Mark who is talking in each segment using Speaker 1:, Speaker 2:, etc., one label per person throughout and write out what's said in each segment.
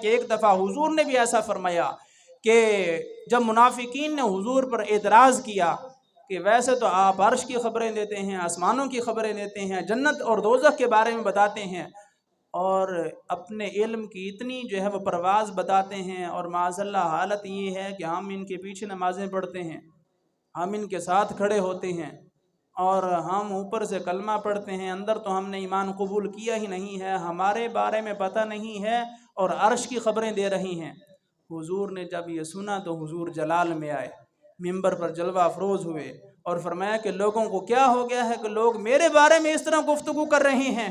Speaker 1: کہ ایک دفعہ حضور نے بھی ایسا فرمایا کہ جب منافقین نے حضور پر اعتراض کیا کہ ویسے تو آپ عرش کی خبریں دیتے ہیں، آسمانوں کی خبریں دیتے ہیں، جنت اور دوزخ کے بارے میں بتاتے ہیں، اور اپنے علم کی اتنی جو ہے وہ پرواز بتاتے ہیں، اور معاذ اللہ حالت یہ ہے کہ ہم ان کے پیچھے نمازیں پڑھتے ہیں، ہم ان کے ساتھ کھڑے ہوتے ہیں، اور ہم اوپر سے کلمہ پڑھتے ہیں، اندر تو ہم نے ایمان قبول کیا ہی نہیں ہے، ہمارے بارے میں پتہ نہیں ہے، اور عرش کی خبریں دے رہی ہیں۔ حضور نے جب یہ سنا تو حضور جلال میں آئے، منبر پر جلوہ افروز ہوئے اور فرمایا کہ لوگوں کو کیا ہو گیا ہے کہ لوگ میرے بارے میں اس طرح گفتگو کر رہے ہیں؟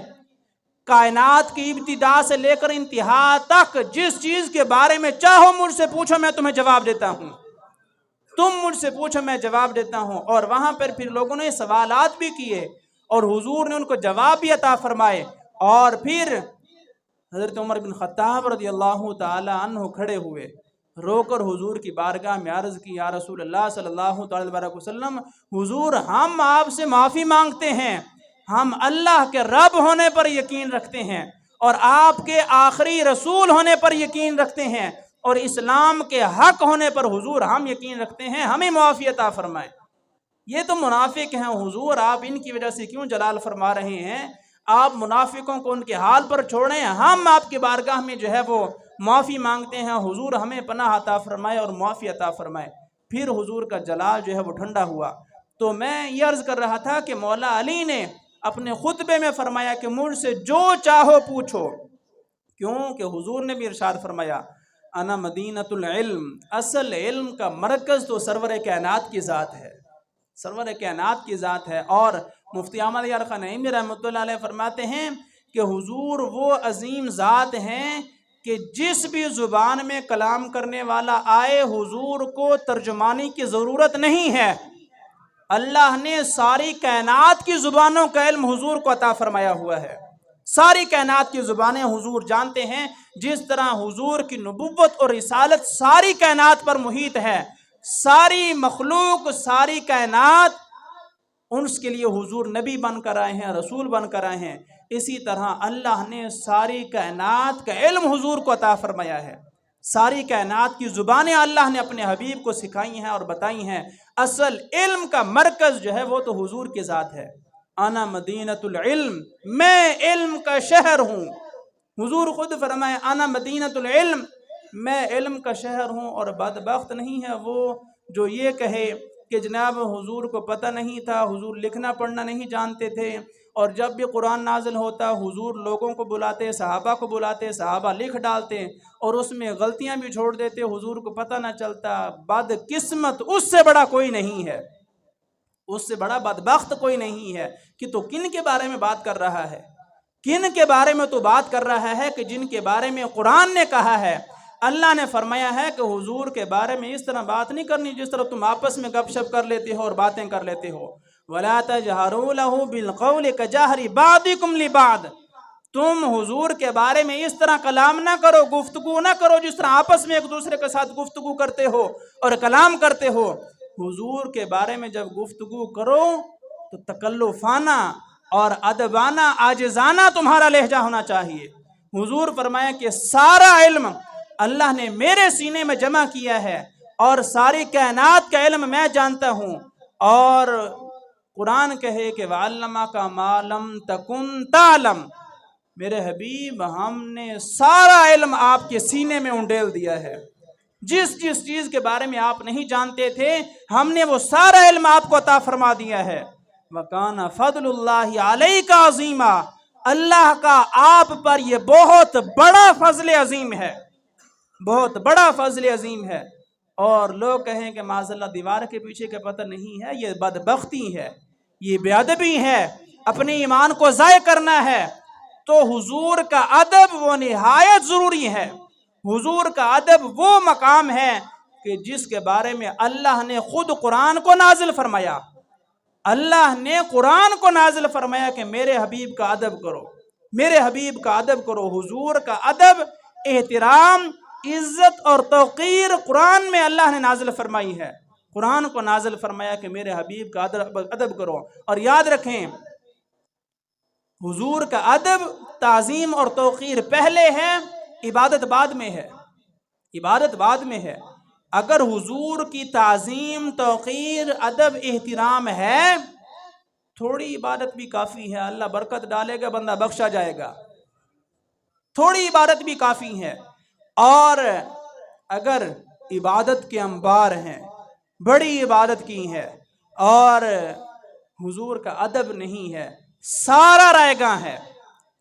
Speaker 1: کائنات کی ابتدا سے لے کر انتہا تک جس چیز کے بارے میں چاہو مجھ سے پوچھو، میں تمہیں جواب دیتا ہوں، تم مجھ سے پوچھو میں جواب دیتا ہوں۔ اور وہاں پر پھر لوگوں نے سوالات بھی کیے اور حضور نے ان کو جواب بھی عطا فرمائے، اور پھر حضرت عمر بن خطاب رضی اللہ تعالی عنہ کھڑے ہوئے، رو کر حضور کی بارگاہ میں عرض کی، یا رسول اللہ صلی اللہ علیہ وسلم، حضور ہم آپ سے معافی مانگتے ہیں، ہم اللہ کے رب ہونے پر یقین رکھتے ہیں، اور آپ کے آخری رسول ہونے پر یقین رکھتے ہیں، اور اسلام کے حق ہونے پر حضور ہم یقین رکھتے ہیں، ہمیں معافی عطا فرمائے۔ یہ تو منافق ہیں حضور، آپ ان کی وجہ سے کیوں جلال فرما رہے ہیں؟ آپ منافقوں کو ان کے حال پر چھوڑیں، ہم آپ کی بارگاہ میں جو ہے وہ معافی مانگتے ہیں، حضور ہمیں پناہ عطا فرمائے اور معافی عطا فرمائے۔ پھر حضور کا جلال جو ہے وہ ٹھنڈا ہوا۔ تو میں یہ عرض کر رہا تھا کہ مولا علی نے اپنے خطبے میں فرمایا کہ مجھ سے جو چاہو پوچھو، کیوں کہ حضور نے بھی ارشاد فرمایا، انا مدینۃ العلم، اصل علم کا مرکز تو سرور کائنات کی ذات ہے، سرور کائنات کی ذات ہے۔ اور مفتی احمد یار خان نعیمی رحمۃ اللہ علیہ فرماتے ہیں کہ حضور وہ عظیم ذات ہیں کہ جس بھی زبان میں کلام کرنے والا آئے حضور کو ترجمانی کی ضرورت نہیں ہے، اللہ نے ساری کائنات کی زبانوں کا علم حضور کو عطا فرمایا ہوا ہے، ساری کائنات کی زبانیں حضور جانتے ہیں۔ جس طرح حضور کی نبوت اور رسالت ساری کائنات پر محیط ہے، ساری مخلوق ساری کائنات اس کے لیے حضور نبی بن کر آئے ہیں، رسول بن کر آئے ہیں، اسی طرح اللہ نے ساری کائنات کا علم حضور کو عطا فرمایا ہے، ساری کائنات کی زبانیں اللہ نے اپنے حبیب کو سکھائی ہیں اور بتائی ہیں۔ اصل علم کا مرکز جو ہے وہ تو حضور کی ذات ہے۔ انا مدینۃ العلم، میں علم کا شہر ہوں، حضور خود فرمائے انا مدینۃ العلم، میں علم کا شہر ہوں۔ اور بدبخت نہیں ہے وہ جو یہ کہے کہ جناب حضور کو پتہ نہیں تھا، حضور لکھنا پڑھنا نہیں جانتے تھے، اور جب بھی قرآن نازل ہوتا حضور لوگوں کو بلاتے، صحابہ کو بلاتے، صحابہ لکھ ڈالتے اور اس میں غلطیاں بھی چھوڑ دیتے، حضور کو پتہ نہ چلتا۔ بدقسمت اس سے بڑا کوئی نہیں ہے، اس سے بڑا بدبخت کوئی نہیں ہے کہ تو کن کے بارے میں بات کر رہا ہے، کن کے بارے میں تو بات کر رہا ہے کہ جن کے بارے میں قرآن نے کہا ہے، اللہ نے فرمایا ہے کہ حضور کے بارے میں اس طرح بات نہیں کرنی جس طرح تم آپس میں گپ شپ کر لیتے ہو اور باتیں کر لیتے ہو۔ وَلَا تَجْهَرُوا لَهُ بِالْقَوْلِ كَجَهْرِ بَعْضِكُمْ لِبَعْضٍ، تم حضور کے بارے میں اس طرح کلام نہ کرو، گفتگو نہ کرو جس طرح آپس میں ایک دوسرے کے ساتھ گفتگو کرتے ہو اور کلام کرتے ہو۔ حضور کے بارے میں جب گفتگو کرو تو تکلفانہ اور ادبانہ عاجزانہ تمہارا لہجہ ہونا چاہیے۔ حضور فرمایا کہ سارا علم اللہ نے میرے سینے میں جمع کیا ہے، اور ساری کائنات کا علم میں جانتا ہوں، اور قرآن کہے کہ وَعَلَّمَكَ مَا لَمْ تَكُنْ تَعْلَمْ، میرے حبیب ہم نے سارا علم آپ کے سینے میں انڈیل دیا ہے، جس جس چیز کے بارے میں آپ نہیں جانتے تھے ہم نے وہ سارا علم آپ کو عطا فرما دیا ہے۔ وَكَانَ فَضْلُ اللَّهِ عَلَيْكَ عَظِيمًا، اللہ کا آپ پر یہ بہت بڑا فضل عظیم ہے، بہت بڑا فضل عظیم ہے۔ اور لوگ کہیں کہ معاذ اللہ دیوار کے پیچھے کا پتہ نہیں ہے، یہ بدبختی ہے، یہ بے ادبی ہے، اپنے ایمان کو ضائع کرنا ہے۔ تو حضور کا ادب وہ نہایت ضروری ہے، حضور کا ادب وہ مقام ہے کہ جس کے بارے میں اللہ نے خود قرآن کو نازل فرمایا، اللہ نے قرآن کو نازل فرمایا کہ میرے حبیب کا ادب کرو، میرے حبیب کا ادب کرو۔ حضور کا ادب، احترام، عزت اور توقیر قرآن میں اللہ نے نازل فرمائی ہے، قرآن کو نازل فرمایا کہ میرے حبیب کا ادب کرو۔ اور یاد رکھیں حضور کا ادب، تعظیم اور توقیر پہلے ہے، عبادت بعد میں ہے، عبادت بعد میں ہے۔ اگر حضور کی تعظیم، توقیر، ادب، احترام ہے، تھوڑی عبادت بھی کافی ہے، اللہ برکت ڈالے گا، بندہ بخشا جائے گا، تھوڑی عبادت بھی کافی ہے۔ اور اگر عبادت کے انبار ہیں، بڑی عبادت کی ہے، اور حضور کا ادب نہیں ہے، سارا رائے گاں ہے،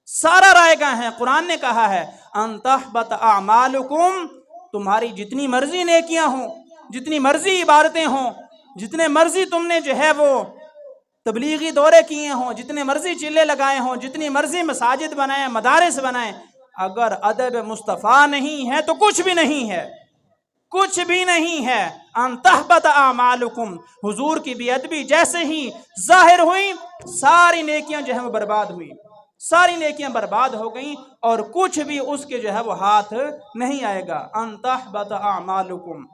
Speaker 1: سارا رائے گاں ہے۔ قرآن نے کہا ہے ان تحبط اعمالکم، تمہاری جتنی مرضی نیکیاں ہوں، جتنی مرضی عبادتیں ہوں، جتنے مرضی تم نے جو ہے وہ تبلیغی دورے کیے ہوں، جتنے مرضی چلے لگائے ہوں، جتنی مرضی مساجد بنائیں، مدارس بنائیں، اگر ادب مصطفیٰ نہیں ہے تو کچھ بھی نہیں ہے، کچھ بھی نہیں ہے۔ ان تحبط اعمالکم، حضور کی بے ادبی جیسے ہی ظاہر ہوئی، ساری نیکیاں جو ہیں وہ برباد ہوئی، ساری نیکیاں برباد ہو گئیں، اور کچھ بھی اس کے جو ہے وہ ہاتھ نہیں آئے گا۔ ان تحبط اعمالکم،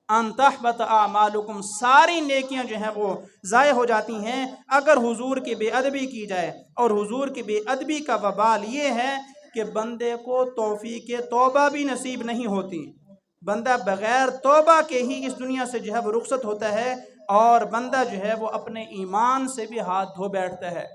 Speaker 1: ان تحبط اعمالکم، ساری نیکیاں جو ہیں وہ ضائع ہو جاتی ہیں اگر حضور کی بے ادبی کی جائے۔ اور حضور کی بے ادبی کا وبال یہ ہے کہ بندے کو توفیق توبہ بھی نصیب نہیں ہوتی، بندہ بغیر توبہ کے ہی اس دنیا سے جو ہے وہ رخصت ہوتا ہے، اور بندہ جو ہے وہ اپنے ایمان سے بھی ہاتھ دھو بیٹھتا ہے۔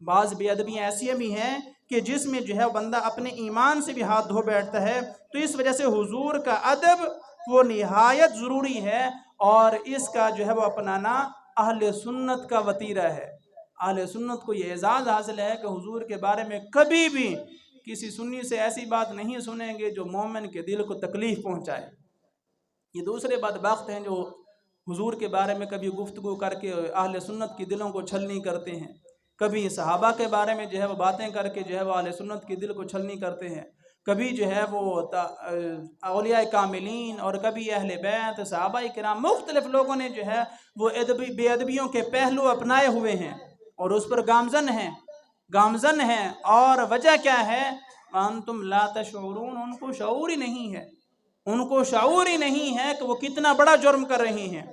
Speaker 1: بعض بے ادبیاں ایسی بھی ہیں کہ جس میں جو ہے بندہ اپنے ایمان سے بھی ہاتھ دھو بیٹھتا ہے۔ تو اس وجہ سے حضور کا ادب وہ نہایت ضروری ہے، اور اس کا جو ہے وہ اپنانا اہل سنت کا وطیرہ ہے۔ اہل سنت کو یہ اعزاز حاصل ہے کہ حضور کے بارے میں کبھی بھی کسی سنی سے ایسی بات نہیں سنیں گے جو مومن کے دل کو تکلیف پہنچائے۔ یہ دوسرے بدبخت ہیں جو حضور کے بارے میں کبھی گفتگو کر کے اہل سنت کی دلوں کو چھلنی کرتے ہیں، کبھی صحابہ کے بارے میں جو ہے وہ باتیں کر کے جو ہے وہ اہل سنت کی دل کو چھلنی کرتے ہیں، کبھی جو ہے وہ اولیاء کاملین، اور کبھی اہل بیت، صحابہ کرام، مختلف لوگوں نے جو ہے وہ بے ادبیوں کے پہلو اپنائے ہوئے ہیں اور اس پر گامزن ہیں۔ اور وجہ کیا ہے؟ وانتم لا تشعرون، ان کو شعور ہی نہیں ہے، ان کو شعور ہی نہیں ہے کہ وہ کتنا بڑا جرم کر رہی ہیں۔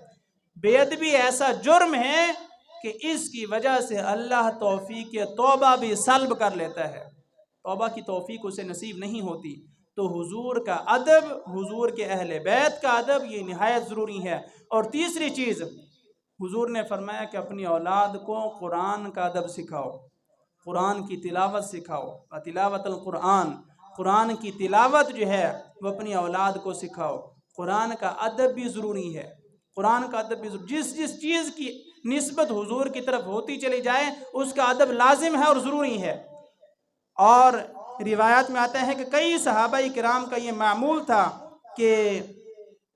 Speaker 1: بے ادبی ایسا جرم ہے کہ اس کی وجہ سے اللہ توفیق توبہ بھی سلب کر لیتا ہے، توبہ کی توفیق اسے نصیب نہیں ہوتی۔ تو حضور کا ادب، حضور کے اہل بیت کا ادب، یہ نہایت ضروری ہے۔ اور تیسری چیز، حضور نے فرمایا کہ اپنی اولاد کو قرآن کا ادب سکھاؤ، قرآن کی تلاوت سکھاؤ، تلاوت القرآن، قرآن کی تلاوت جو ہے وہ اپنی اولاد کو سکھاؤ۔ قرآن کا ادب بھی ضروری ہے، قرآن کا ادب بھی ضروری، جس چیز کی نسبت حضور کی طرف ہوتی چلی جائے اس کا ادب لازم ہے اور ضروری ہے۔ اور روایات میں آتا ہے کہ کئی صحابہ کرام کا یہ معمول تھا کہ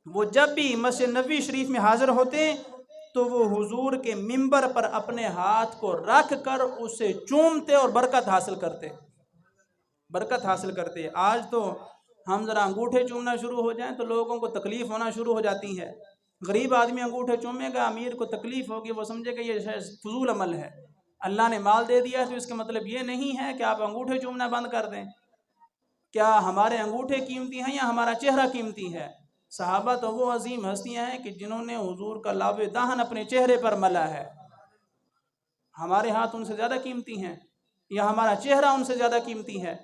Speaker 1: وہ جب بھی مسجد نبوی شریف میں حاضر ہوتے تو وہ حضور کے منبر پر اپنے ہاتھ کو رکھ کر اسے چومتے اور برکت حاصل کرتے۔ آج تو ہم ذرا انگوٹھے چومنا شروع ہو جائیں تو لوگوں کو تکلیف ہونا شروع ہو جاتی ہے۔ غریب آدمی انگوٹھے چومے گا، امیر کو تکلیف ہوگی، وہ سمجھے کہ یہ فضول عمل ہے۔ اللہ نے مال دے دیا تو اس کا مطلب یہ نہیں ہے کہ آپ انگوٹھے چومنا بند کر دیں۔ کیا ہمارے انگوٹھے قیمتی ہیں یا ہمارا چہرہ قیمتی ہے؟ صحابہ تو وہ عظیم ہستیاں ہیں کہ جنہوں نے حضور کا لاب دہن اپنے چہرے پر ملا ہے۔ ہمارے ہاتھ ان سے زیادہ قیمتی ہیں یا ہمارا چہرہ ان سے زیادہ قیمتی ہے؟